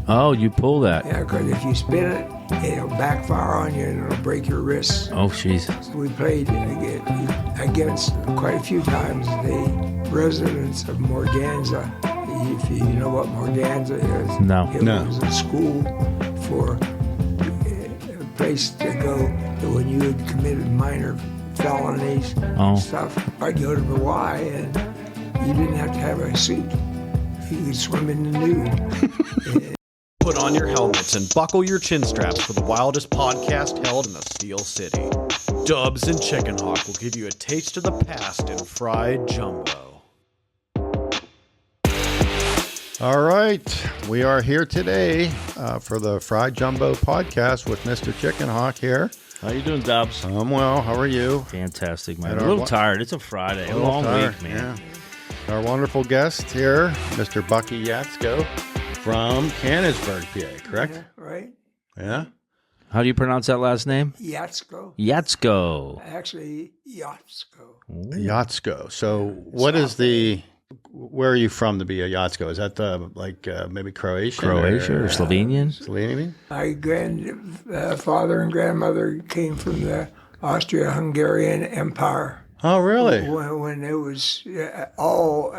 Oh, you pull that. Yeah, because if you spin it, it'll backfire on you and it'll break your wrists. Oh, jeez. So we played against quite a few times the residents of Morganza. If you know what Morganza is, No. it was a school for a place to go when you had committed minor felonies and stuff. I'd go to the Y, and you didn't have to have a suit. You could swim in the nude. Put on your helmets and buckle your chin straps for the wildest podcast held in the Steel City. Dubs and Chickenhawk will give you a taste of the past in fried jumbo. All right, we are here today for the Fried Jumbo podcast with Mr. Chickenhawk here. How you doing, Dubs? I'm well. How are you? Fantastic, man. A little tired. It's a Friday. A long week, man. Yeah. Our wonderful guest here, Mr. Bucky Yatsko from Canonsburg, PA, correct? Yeah, right. Yeah. How do you pronounce that last name? Yatsko. Yatsko. Actually, Yatsko. Yatsko. So what is where are you from to be a Yatsko? Is that maybe Croatian? Croatia or Slovenian? Slovenian? My grandfather and grandmother came from the Austria-Hungarian Empire. Oh, really? When it was all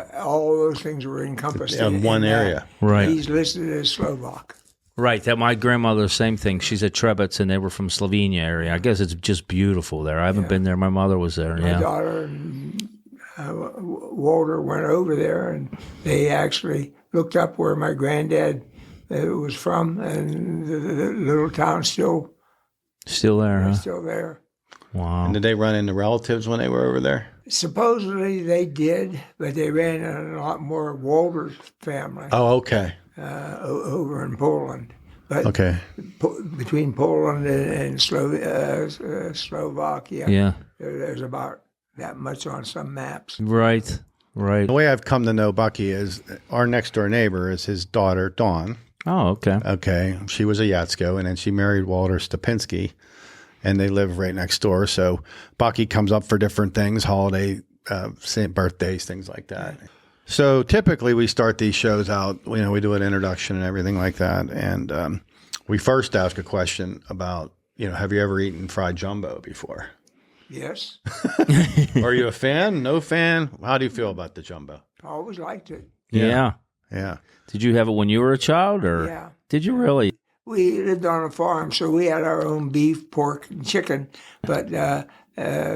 those things were encompassed in one area. Right. He's listed as Slovak. Right. That my grandmother, same thing. She's at Trebets, and they were from Slovenia area. I guess it's just beautiful there. I haven't been there. My mother was there. My daughter and Walter went over there, and they actually looked up where my granddad was from, and the little town still there, huh? Still there. Wow. And did they run into relatives when they were over there? Supposedly they did, but they ran into a lot more of Walter's family. Oh, okay. Over in Poland. But okay. Between Poland and Slovakia, there's about that much on some maps. Right. The way I've come to know Bucky is our next door neighbor is his daughter, Dawn. Oh, okay. Okay. She was a Yatsko, and then she married Walter Stapinski, and they live right next door. So Bucky comes up for different things, holiday, birthdays, things like that. So typically we start these shows out, we do an introduction and everything like that. And we first ask a question about, have you ever eaten fried jumbo before? Yes. Are you a fan? No fan? How do you feel about the jumbo? I always liked it. Yeah. Did you have it when you were a child, or? Yeah. Did you really? We lived on a farm, so we had our own beef, pork, and chicken. But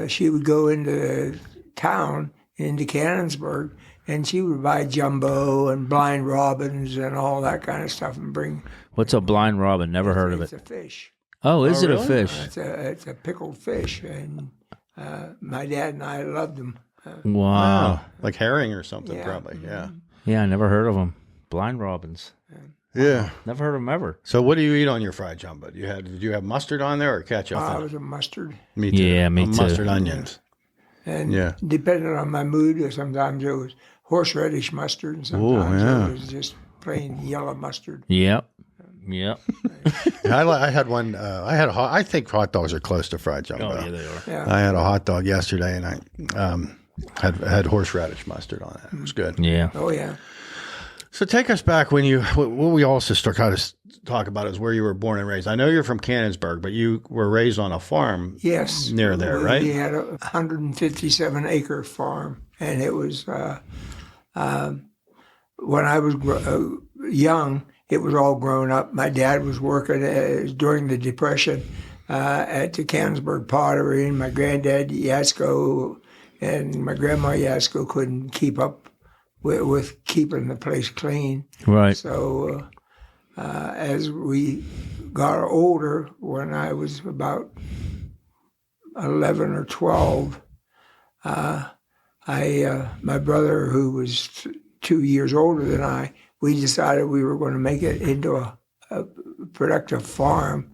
she would go into town, into Canonsburg, and she would buy jumbo and blind robins and all that kind of stuff and bring. What's a blind robin? Never heard of it. It's a fish. Oh, is it really? a fish? It's a pickled fish, and my dad and I loved them. Wow. Like herring or something, probably. Yeah. Yeah, I never heard of them. Blind robins. Yeah. Never heard of them ever. So what do you eat on your fried jumbo? Did you have mustard on there or ketchup? I was a mustard. Me too. Yeah, me too. Mustard onions. And depending on my mood, sometimes it was horseradish mustard, and sometimes it was just plain yellow mustard. Yep. I had one. I think hot dogs are close to fried jumbo. Oh, yeah, they are. Yeah. I had a hot dog yesterday, and I had horseradish mustard on it. It was good. Yeah. Oh, yeah. So take us back when what we also kind of talk about is where you were born and raised. I know you're from Canonsburg, but you were raised on a farm. Yes. Near there, right? We had a 157-acre farm, and it was when I was young. It was all grown up. My dad was working during the Depression at the Canonsburg Pottery, and my granddad Yatsko and my grandma Yatsko couldn't keep up with keeping the place clean. Right. So as we got older, when I was about 11 or 12, my brother, who was 2 years older than I, we decided we were going to make it into a productive farm.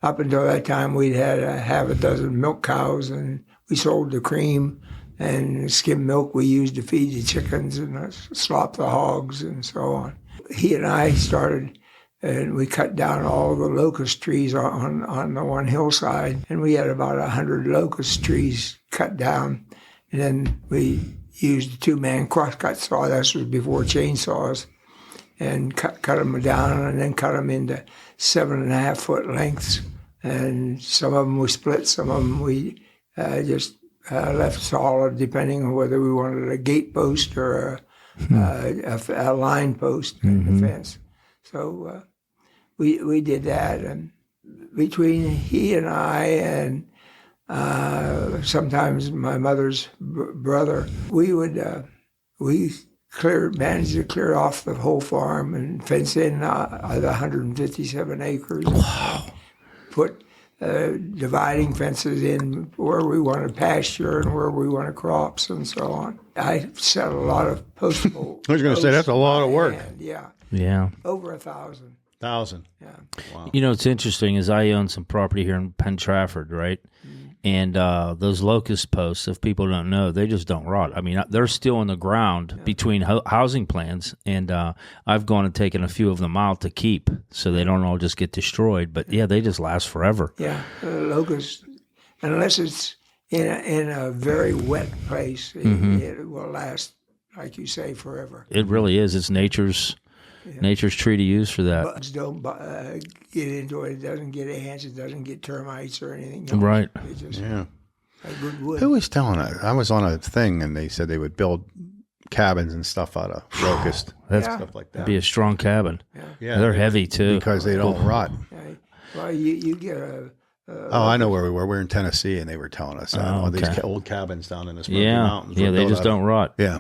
Up until that time, we'd had half a dozen milk cows, and we sold the cream and skim milk we used to feed the chickens and slop the hogs and so on. He and I started, and we cut down all the locust trees on the one hillside, and we had about 100 locust trees cut down. And then we used a 2-man crosscut saw. This was before chainsaws. and cut them down, and then cut them into 7.5 foot lengths. And some of them we split, some of them we just left solid, depending on whether we wanted a gate post or a line post in the fence. So we did that, and between he and I and sometimes my mother's brother, we would managed to clear off the whole farm and fence in the 157 acres. Wow. Put dividing fences in where we wanted pasture and where we wanted crops and so on. I set a lot of postable. I was going to say that's a lot of work. Yeah. Over 1,000. 1,000. Yeah. Wow. You know, what's interesting is I own some property here in Penn Trafford, right? And those locust posts, if people don't know, they just don't rot. I mean, they're still in the ground between housing plans, and I've gone and taken a few of them out to keep so they don't all just get destroyed. But, yeah, they just last forever. Yeah, locust, unless it's in a very wet place, it will last, like you say, forever. It really is. It's nature's tree to use for that. Bugs don't get into it. It doesn't get ants. It doesn't get termites or anything. Right. It just, Yeah. like good wood. Who was telling us? I was on a thing, and they said they would build cabins and stuff out of locust. That's Stuff like that. be a strong cabin. Yeah, They're heavy, too. because they don't rot. Yeah. Well, you get a... Oh, I know where we were. We were in Tennessee, and they were telling us all these okay. old cabins down in the Smoky Yeah. Mountains. Yeah, were they built just out of- don't rot. Yeah.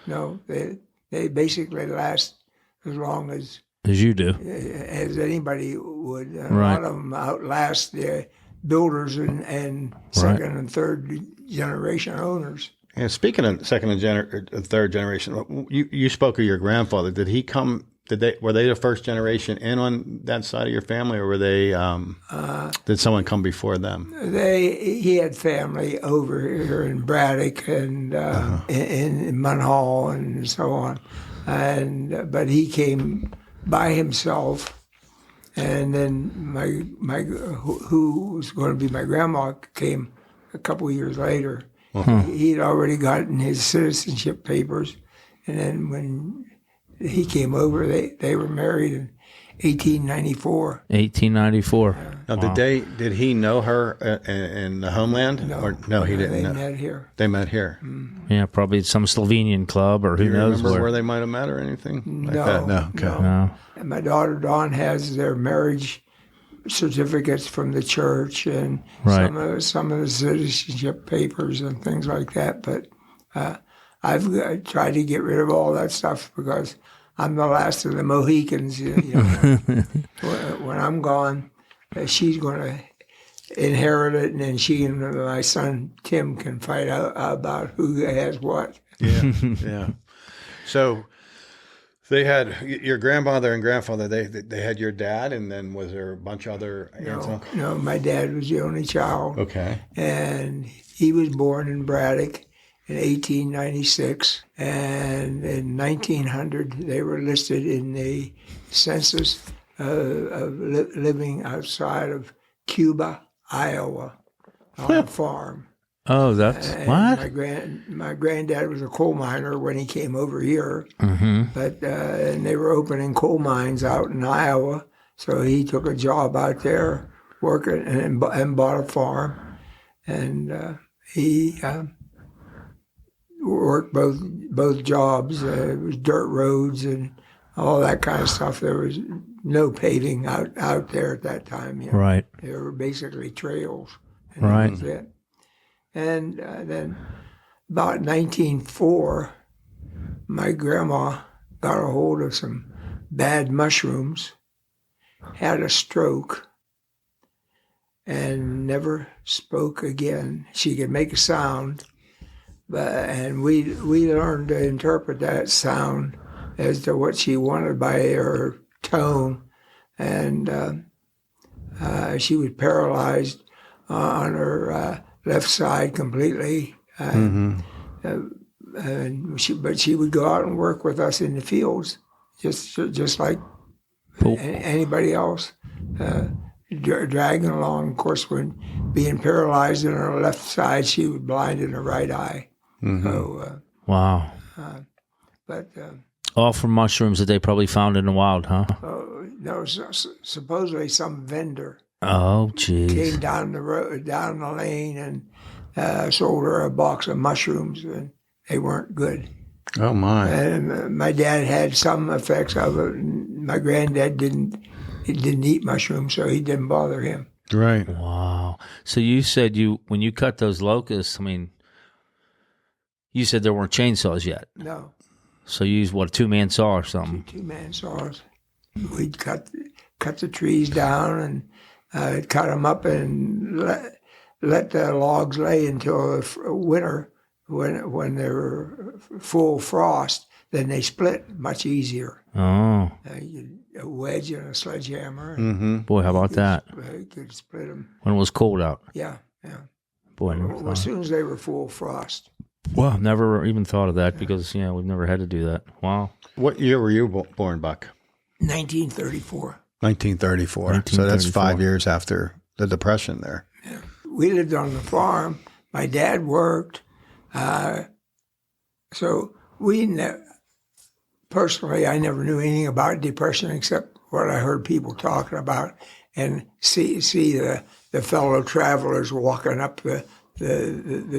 No, they basically last as long as As you do. anybody would. And Right. A lot of them outlast the builders and second and third generation owners. And speaking of second and third generation, you spoke of your grandfather. Did he come? Were they the first generation in on that side of your family, or were they? Did someone come before them? He had family over here in Braddock and in Munhall and so on, but he came by himself, and then my who was going to be my grandma came a couple of years later. He'd already gotten his citizenship papers, and then when he came over, they were married in 1894. 1894. Now, did he know her in the homeland? No, he didn't. They met here. They met here. Yeah, probably some Slovenian club or who Do you knows remember where they might have met or anything like that? No. Okay. No. And my daughter Dawn has their marriage certificates from the church and Right. some of the citizenship papers and things like that. But I've tried to get rid of all that stuff because I'm the last of the Mohicans. You know. When I'm gone, she's going to inherit it, and then she and my son Tim can fight out about who has what. Yeah, yeah. So they had your grandmother and grandfather. They had your dad, and then was there a bunch of other aunts and uncles? No, my dad was the only child. Okay. And he was born in Braddock in 1896, and in 1900 they were listed in the census of living outside of Cuba, Iowa, on a farm. Oh, that's And what? My granddad was a coal miner when he came over here, Mm-hmm. but and they were opening coal mines out in Iowa, so he took a job out there working and bought a farm, and he worked both jobs. It was dirt roads and all that kind of stuff. There was no paving out there at that time. You know. Right. They were basically trails. And Right. That was it. And then about 1904, my grandma got a hold of some bad mushrooms, had a stroke, and never spoke again. She could make a sound, and we learned to interpret that sound as to what she wanted by her tone, and she was paralyzed on her left side completely, but she would go out and work with us in the fields, just like anybody else, dragging along. Of course, when being paralyzed in her left side, she was blind in her right eye. So, Wow. but All from mushrooms that they probably found in the wild, huh? No, supposedly some vendor Oh, jeez. came down the road, down the lane, and sold her a box of mushrooms, and they weren't good. Oh my! And my dad had some effects of it. And my granddad didn't eat mushrooms, so he didn't bother him. Right. Wow. So you said when you cut those locusts, I mean, you said there weren't chainsaws yet. No, So you used, what, a two-man saw or something? two-man saws. We'd cut the trees down and cut them up and let the logs lay until the winter when they were full frost. Then they split much easier. Oh. A wedge and a sledgehammer. Boy, how about that? You could split them. When it was cold out. Yeah. Boy, I never Well, thought. as soon as they were full frost. Well, never even thought of that because, we've never had to do that. Wow. What year were you born, Buck? 1934. 1934. So that's 5 years after the Depression there. Yeah. We lived on the farm. My dad worked. So personally, I never knew anything about depression except what I heard people talking about and see the fellow travelers walking up the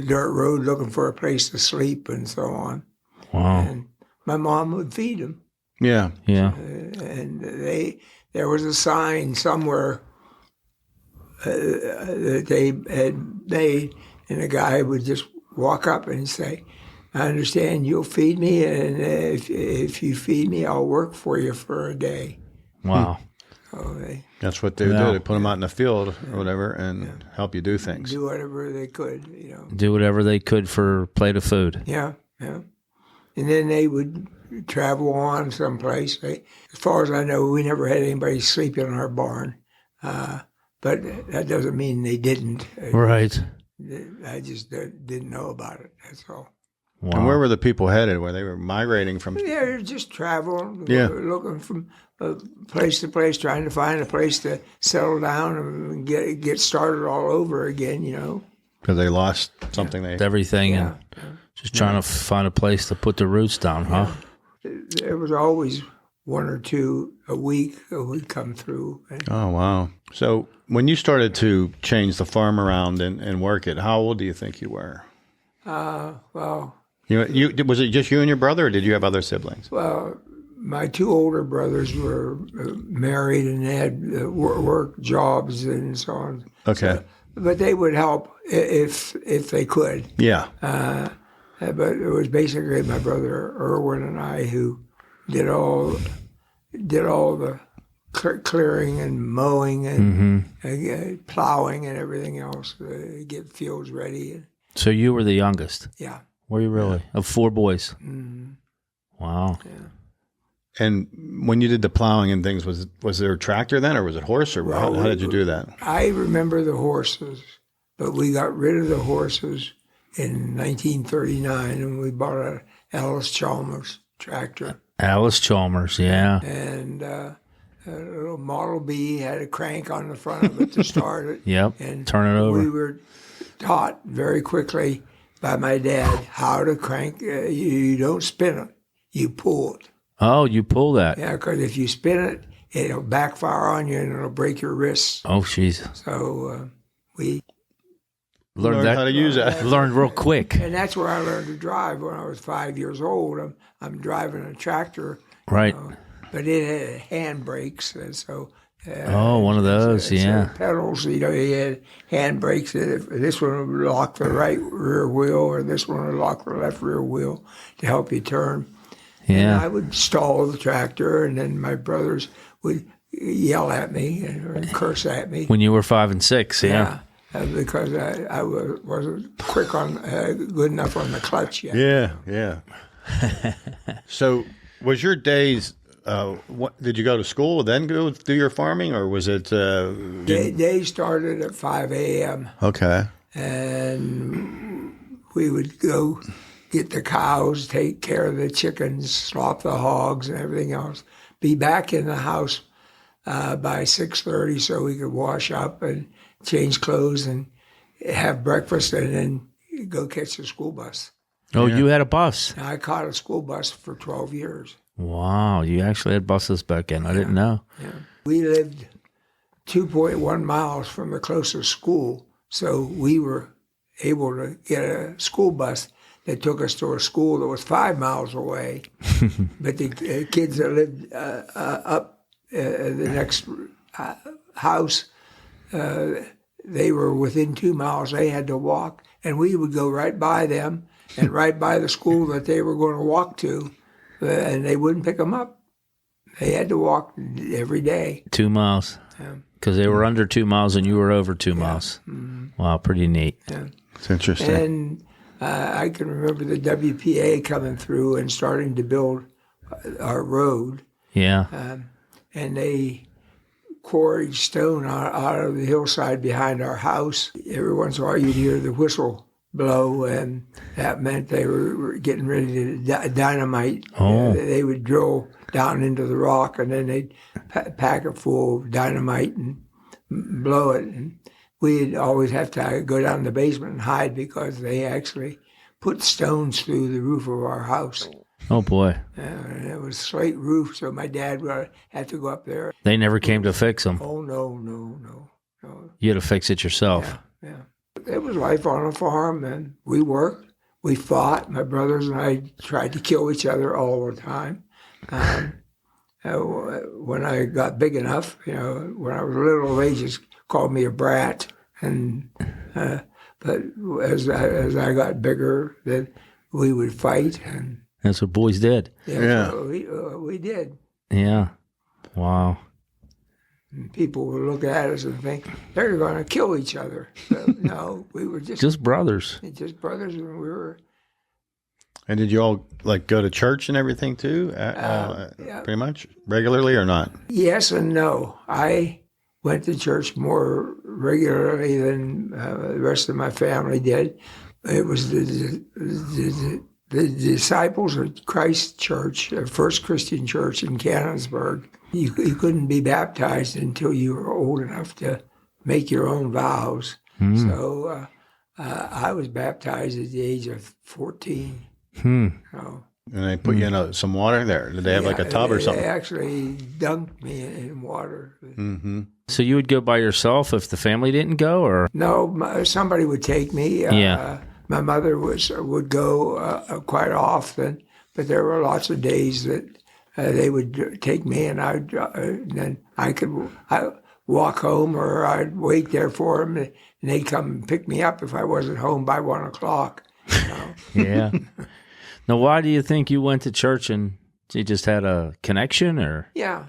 dirt road looking for a place to sleep and so on. Wow. And my mom would feed them. Yeah. Yeah. And there was a sign somewhere that they had made, and a guy would just walk up and say, "I understand you'll feed me, and if you feed me, I'll work for you for a day." Wow. So they That's what they would do. They put them out in the field or whatever and help you do things. do whatever they could, Do whatever they could for a plate of food. Yeah. And then they would travel on someplace. As far as I know, we never had anybody sleep in our barn. But that doesn't mean they didn't. Right. I just didn't know about it. That's all. Wow. And where were the people headed? Where they were migrating from? They're just traveling, Yeah. looking from place to place, trying to find a place to settle down and get started all over again. Because they lost something they... Everything Yeah. and just trying to find a place to put the roots down, huh? There was always one or two a week that would come through. Oh, wow. So when you started to change the farm around and work it, how old do you think you were? Well, Was it just you and your brother, or did you have other siblings? my two older brothers were married and they had work jobs and so on. Okay. But they would help if they could. Yeah. But it was basically my brother Erwin and I who did all the clearing and mowing and plowing and everything else to get fields ready. So you were the youngest. Yeah. Were you really? Of four boys? Mm-hmm. Wow. Yeah. And when you did the plowing and things, was there a tractor then, or was it horse, or how did you do that? I remember the horses, but we got rid of the horses in 1939, and we bought a Alice Chalmers tractor. Alice Chalmers, yeah. And a little Model B had a crank on the front of it to start it. Yep, And turn it over. We were taught very quickly by my dad how to crank. You don't spin it, you pull it. Oh, you pull that. Yeah, because if you spin it, it'll backfire on you and it'll break your wrists. Oh, jeez. So we Learned how to use that. Learned real quick. and that's where I learned to drive when I was 5 years old. I'm driving a tractor, Right. but it had hand brakes, and so. Oh, one of those, yeah. Pedals, you had hand brakes. This one would lock the right rear wheel, or this one would lock the left rear wheel to help you turn. And I Yeah. would stall the tractor, and then my brothers would yell at me and curse at me. When you were 5 and 6, yeah. Because I wasn't quick on, good enough on the clutch yet. Yeah. So was your days, did you go to school, then go do your farming, or was it? They started at 5 a.m. Okay. and we would go get the cows, take care of the chickens, slop the hogs and everything else. Be back in the house by 6:30 so we could wash up and change clothes and have breakfast and then go catch the school bus. Oh, you had a bus. And I caught a school bus for 12 years. Wow, you actually had buses back then. I didn't know. Yeah. We lived 2.1 miles from the closest school, so we were able to get a school bus that took us to a school that was 5 miles away. But the kids that lived up the next house, they were within 2 miles. They had to walk, and we would go right by them and right by the school that they were going to walk to, and they wouldn't pick them up. They had to walk every day. 2 miles. Because they were under 2 miles and you were over 2 miles. Mm-hmm. Wow, pretty neat. Yeah. It's interesting. And I can remember the WPA coming through and starting to build our road. Yeah. And they quarried stone out of the hillside behind our house. Every once in a while you'd hear the whistle blow, and that meant they were getting ready to dynamite. Oh. They would drill down into the rock, and then they'd pack it full of dynamite and blow it. And we'd always have to go down in the basement and hide because they actually put stones through the roof of our house. Oh, boy. And it was slate roof, so my dad would have to go up there. They never came to fix them. Oh, no. You had to fix it yourself. Yeah. It was life on a farm, and we worked. We fought. My brothers and I tried to kill each other all the time. When I got big enough, when I was little, they just called me a brat. And but as I got bigger, then we would fight. And that's what boys did. Yeah. So we did. Yeah. Wow. And people would look at us and think they're going to kill each other. But no, we were just brothers. Just brothers, and we were. And did you all go to church and everything too? Yeah. Pretty much regularly or not? Yes and no. I went to church more regularly than the rest of my family did. It was the Disciples of Christ Church, First Christian Church in Canonsburg. You couldn't be baptized until you were old enough to make your own vows. Mm. So I was baptized at the age of 14. So, and they put you in some water there. Did they have like a tub or something? They actually dunked me in water. Mm-hmm. So you would go by yourself if the family didn't go, or? No, somebody would take me. My mother would go quite often, but there were lots of days that they would take me, and then I could walk home, or I'd wait there for them, and they'd come and pick me up if I wasn't home by 1 o'clock. Yeah. Now, why do you think you went to church, and you just had a connection, or? Yeah.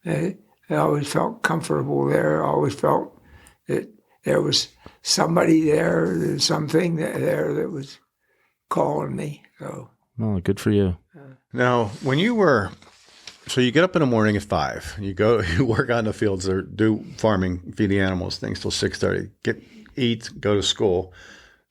I always felt comfortable there. I always felt that there was somebody there, something there that was calling me. So. Oh, good for you. Now, when you were, so you get up in the morning at 5, you work out in the fields or do farming, feed the animals, things till 6:30, eat, go to school.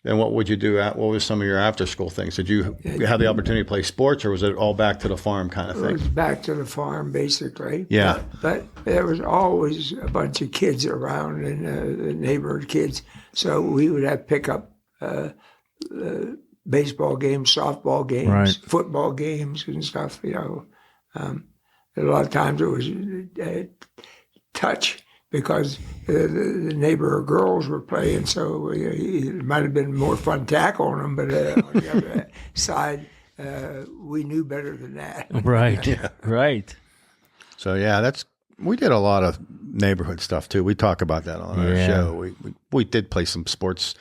Then what would you do? What were some of your after school things? Did you have the opportunity to play sports, or was it all back to the farm kind of thing? It was back to the farm, basically. Yeah. But there was always a bunch of kids around, and the neighborhood kids. So we would have pickup baseball games, softball games, right. Football games, and stuff. A lot of times it was touch, because the neighbor girls were playing, so it might have been more fun tackling them, but on the other side, we knew better than that. Right, yeah. Right. So, we did a lot of neighborhood stuff, too. We talk about that on our show. We did play some sports.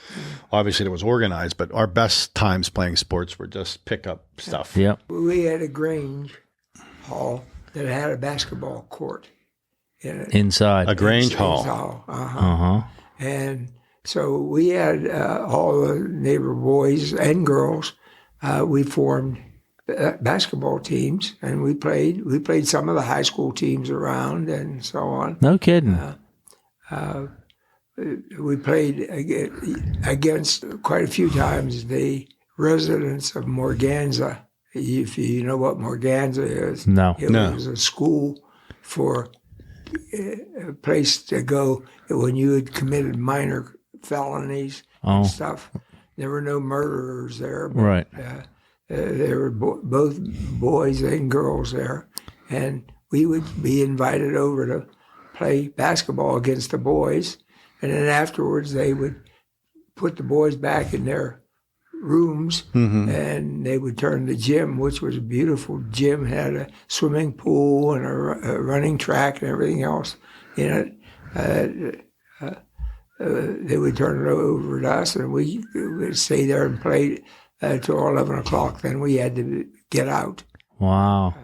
Obviously, it was organized, but our best times playing sports were just pickup stuff. Yep. We had a grange hall that had a basketball court in it. Inside. A grange hall. Uh-huh. And so we had all the neighbor boys and girls. We formed basketball teams, and we played some of the high school teams around and so on. No kidding. We played against quite a few times the residents of Morganza. If you know what Morganza is. No. It was a school for a place to go when you had committed minor felonies and stuff. There were no murderers there. But, right. there were both boys and girls there, and we would be invited over to play basketball against the boys, and then afterwards they would put the boys back in their rooms, and they would turn the gym, which was a beautiful gym, had a swimming pool and a running track and everything else in it. They would turn it over to us, and we would stay there and play till 11 o'clock. Then we had to get out. Wow.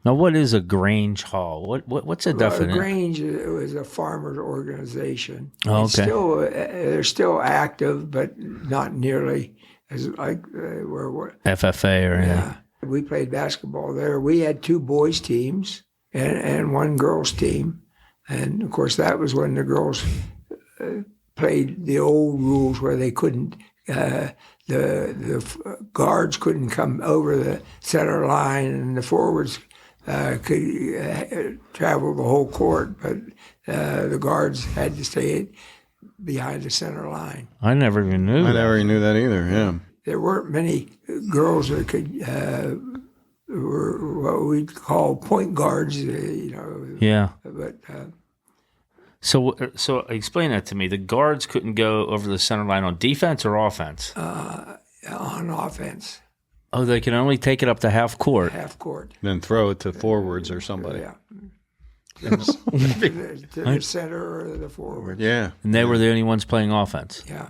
Now, what is a grange hall? What's a definition? A grange was a farmers organization. Oh, It's okay. they're still active, but not nearly as like where FFA or anything? yeah. We played basketball there. We had 2 boys teams and 1 girls team, and of course that was when the girls played the old rules where they couldn't. The guards couldn't come over the center line, and the forwards could travel the whole court, but the guards had to stay behind the center line. I never even knew. I that. never knew that either. Yeah. There weren't many girls that could were what we'd call point guards, Yeah. but. So explain that to me. The guards couldn't go over the center line on defense or offense? On offense, Oh, they can only take it up to half court. half court. Then throw it to forwards or somebody. Yeah. to the center or the forward. Yeah. And they were the only ones playing offense. Yeah.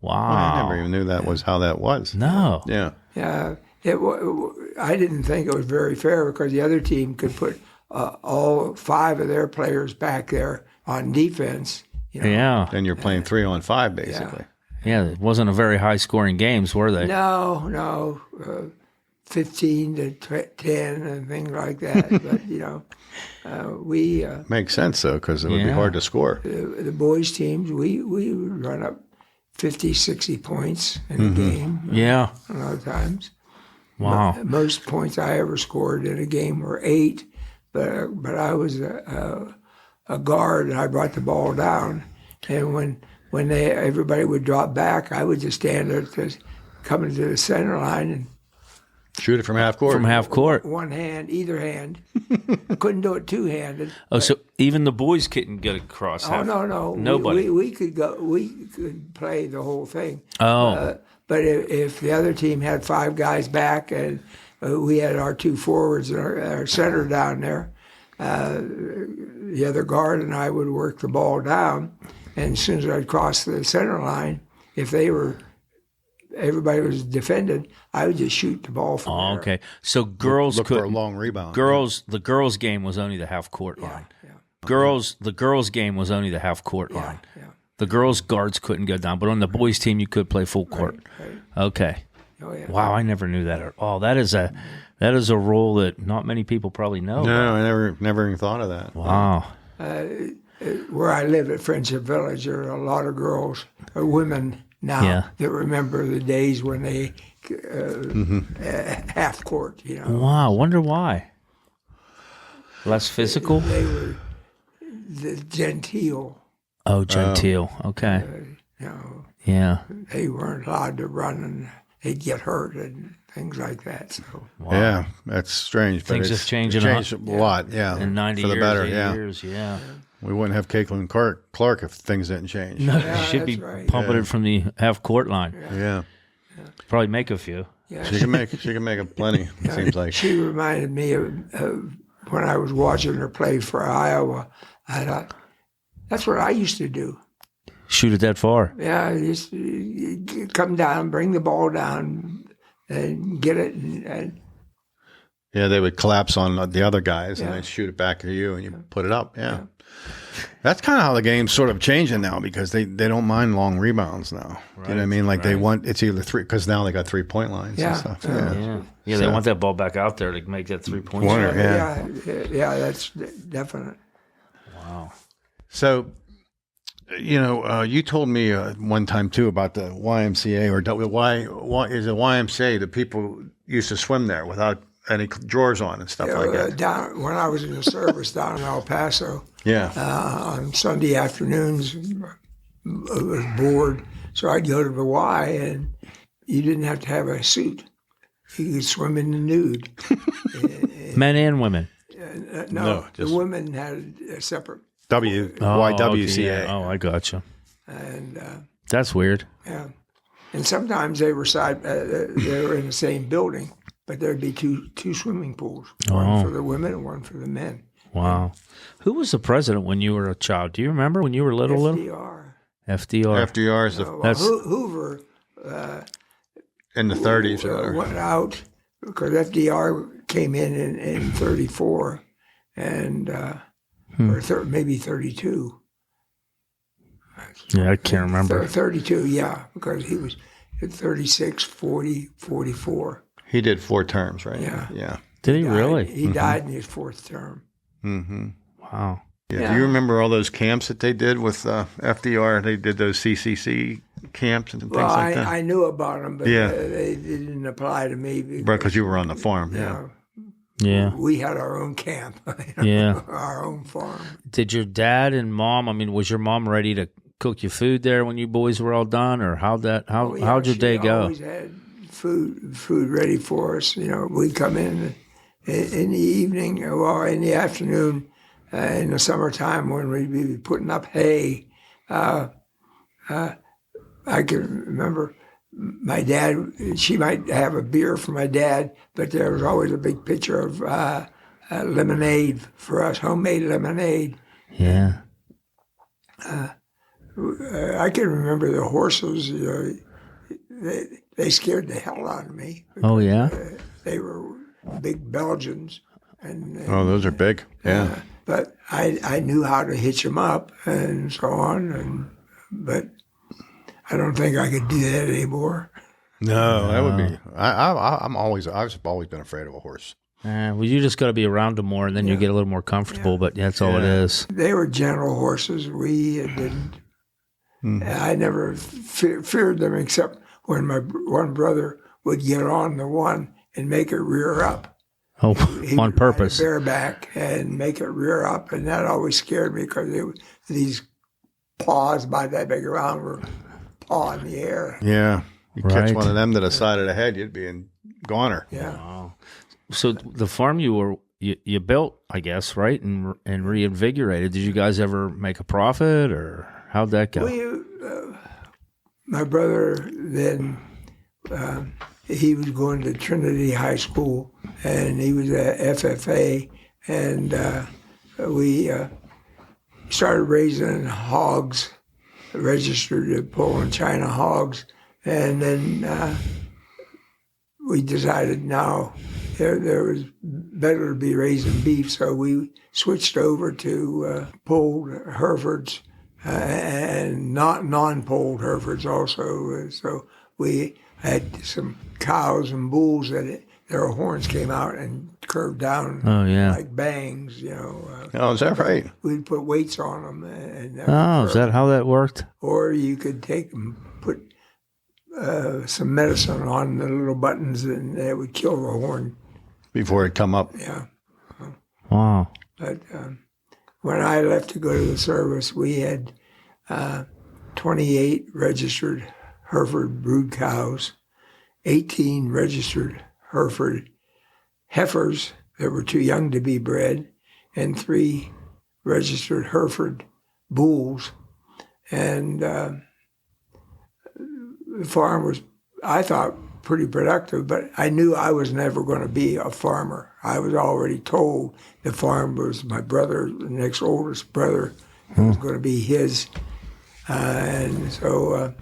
Wow. I never even knew that was how that was. No. Yeah. Yeah. I didn't think it was very fair because the other team could put all 5 of their players back there on defense. Yeah. Then you're playing 3-on-5 basically. Yeah. It wasn't a very high scoring games, were they? No. 15 to 10 and things like that. But, we, Makes sense though, because it would be Yeah. hard to score. the boys' teams, we would run up 50, 60 points in a game Yeah. a lot of times. Wow. Most points I ever scored in a game were 8, but I was a guard and I brought the ball down, and when everybody would drop back, I would just stand there coming to the center line and Shoot it from half court. From half court. one hand, either hand. I couldn't do it two-handed. Oh, so even the boys couldn't get across Oh half? no! Nobody. We could go. We could play the whole thing. Oh. But if the other team had 5 guys back and we had our 2 forwards and our center down there, the other guard and I would work the ball down. And as soon as I'd cross the center line, if everybody was defended, I would just shoot the ball from there. Okay. So girls Look for a couldn't. long rebound. The girls' game was only the half court line. Yeah. The girls' game was only the half court line. Yeah. The girls' guards couldn't go down, but on the boys' team, you could play full court. Right. Okay. Oh, yeah. Wow, I never knew that at all. That is a rule that not many people probably know. No, I never even thought of that. Wow. Where I live at Friendship Village, there are a lot of girls, or women now, Yeah. that remember the days when they half court. Wow. Wonder why. Less physical? They were the genteel. Oh, genteel. Okay. Yeah. They weren't allowed to run, and they'd get hurt and things like that. So Yeah, that's strange. But Things it's have changed changed a lot. Yeah, In 90 for the years, better. 80 Yeah, years, yeah. we wouldn't have Caitlin Clark if things didn't change. No, Yeah, should be that's right. pumping it from the half court line. Yeah, Probably make a few. yeah, she can make a plenty. It seems like. she reminded me of when I was watching her play for Iowa. I thought, that's what I used to do. Shoot it that far. Yeah, just come down, bring the ball down, and get it. And Yeah, they would collapse on the other guys and Yeah. they'd shoot it back to you and you put it up. Yeah. That's kind of how the game's sort of changing now because they don't mind long rebounds now. You know what I mean? Like they want, it's either 3, because now they got 3-point lines Yeah. and stuff. Yeah. Yeah, they want that ball back out there to make that 3-point Corner, shot. yeah. that's definite. Wow. So, you told me one time too about the YMCA or why is it YMCA that people used to swim there without any drawers on and stuff like that. Down when I was in the service down in El Paso, Yeah. on Sunday afternoons, it was bored, so I'd go to the Y, and you didn't have to have a suit. You could swim in the nude. Men and women. No, the just- women had a separate. YWCA. Okay. Oh, I gotcha. And That's weird. yeah, and sometimes they were they were in the same building, but there'd be two swimming pools, one for the women and one for the men. Wow. Who was the president when you were a child? Do you remember when you were little? FDR. FDR. FDR is Well, That's- Hoover in the 30s. went out because FDR came in 34 and or maybe 32. Yeah, I can't remember. 32, yeah, because he was at 36, 40, 44. He did 4 terms, right? Yeah. Yeah. Did he really? He died in his 4th term. Mm-hmm. Wow. Yeah. Yeah. Do you remember all those camps that they did with FDR? They did those CCC camps and things Well, like that. I knew about them, but Yeah. they didn't apply to me. Because you were on the farm. you Yeah. know, Yeah. we had our own camp, Yeah. our own farm. Did your dad and mom, I mean, was your mom ready to cook you food there when you boys were all done, or how'd Oh, yeah, your she day go? always had food ready for us. You know, we'd come in the evening, well, in the afternoon, in the summertime when we'd be putting up hay. I can remember my dad, she might have a beer for my dad, but there was always a big pitcher of lemonade for us, homemade lemonade. Yeah. I can remember the horses, you know, they scared the hell out of me. Oh, yeah? They were big Belgians. And Oh, those are big. Yeah. but I knew how to hitch them up and so on. But I don't think I could do that anymore. No, that would be. I've always been afraid of a horse. Well, you just got to be around them more, and then you get a little more comfortable, but that's all it is. They were gentle horses. We didn't. I never feared them except when my one brother would get on the one and make it rear up. Oh, He on would purpose. ride bareback and make it rear up, and that always scared me because these paws by that big around were paw in the air. Yeah. You catch Right. one of them to the side of the head, you'd be in goner. Yeah. Wow. So the farm you built, I guess, right, and reinvigorated. Did you guys ever make a profit, or how'd that go? My brother then, he was going to Trinity High School, and he was at FFA, and we started raising hogs, registered Poland China hogs, and then we decided now there was better to be raising beef, so we switched over to polled Herefords and not non-polled Herefords also. So we had some cows and bulls that their horns came out and curved down like bangs, you know. Oh, is that right? We'd put weights on them. And Is that how that worked? Or you could take them, put some medicine on the little buttons, and it would kill the horn. Before it come up. Yeah. Wow. But when I left to go to the service, we had 28 registered Hereford brood cows, 18 registered Hereford heifers that were too young to be bred, and 3 registered Hereford bulls. And the farm was, I thought, pretty productive, but I knew I was never going to be a farmer. I was already told the farm was my brother, the next oldest brother, it was going to be his. And so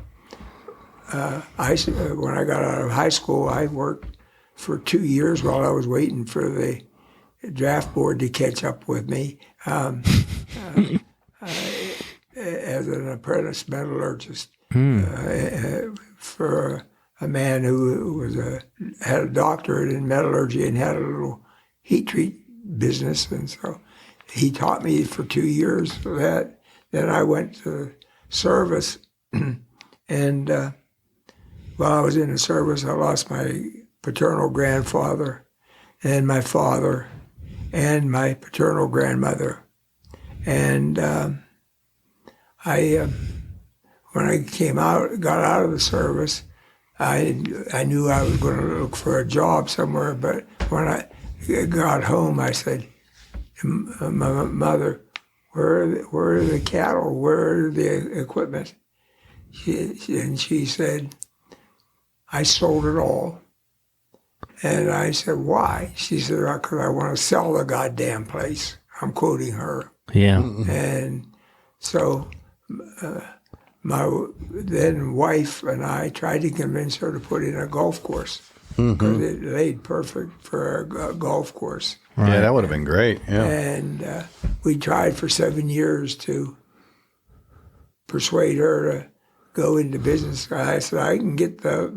when I got out of high school, I worked for 2 years while I was waiting for the draft board to catch up with me as an apprentice metallurgist for a man who was had a doctorate in metallurgy and had a little heat treat business, and so he taught me for 2 years for that. Then I went to service, and while I was in the service, I lost my paternal grandfather and my father and my paternal grandmother, and when I got out of the service, I knew I was going to look for a job somewhere, but when I got home, I said, my mother, where are the cattle? Where are the equipment? She said, I sold it all. And I said, why? She said, because I want to sell the goddamn place. I'm quoting her. Yeah. And so my then wife and I tried to convince her to put in a golf course because it laid perfect for a golf course. Right. Yeah, that would have been great. Yeah. And we tried for 7 years to persuade her to go into business. I said, I can get the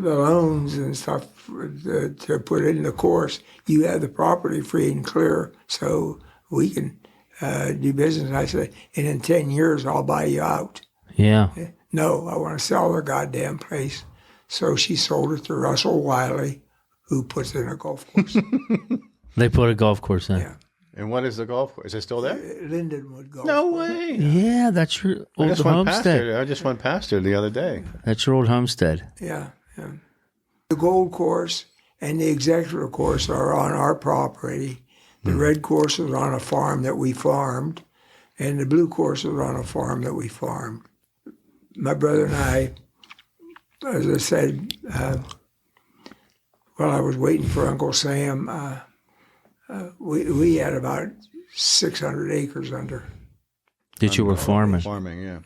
loans and stuff to put in the course. You have the property free and clear, so we can do business. And I said, and in 10 years, I'll buy you out. Yeah. No, I want to sell the goddamn place. So she sold it to Russell Wiley, who puts in a golf course. They put a golf course in. Yeah. And what is the golf course? Is it still there? Lindenwood Golf No Course. way. Yeah, that's your old homestead. I just went past there the other day. That's your old homestead. Yeah, yeah. The gold course and the executive course are on our property. The red course was on a farm that we farmed, and the blue course was on a farm that we farmed. My brother and I, as I said, while I was waiting for Uncle Sam, we had about 600 acres under. That you were farming. Farming, yeah.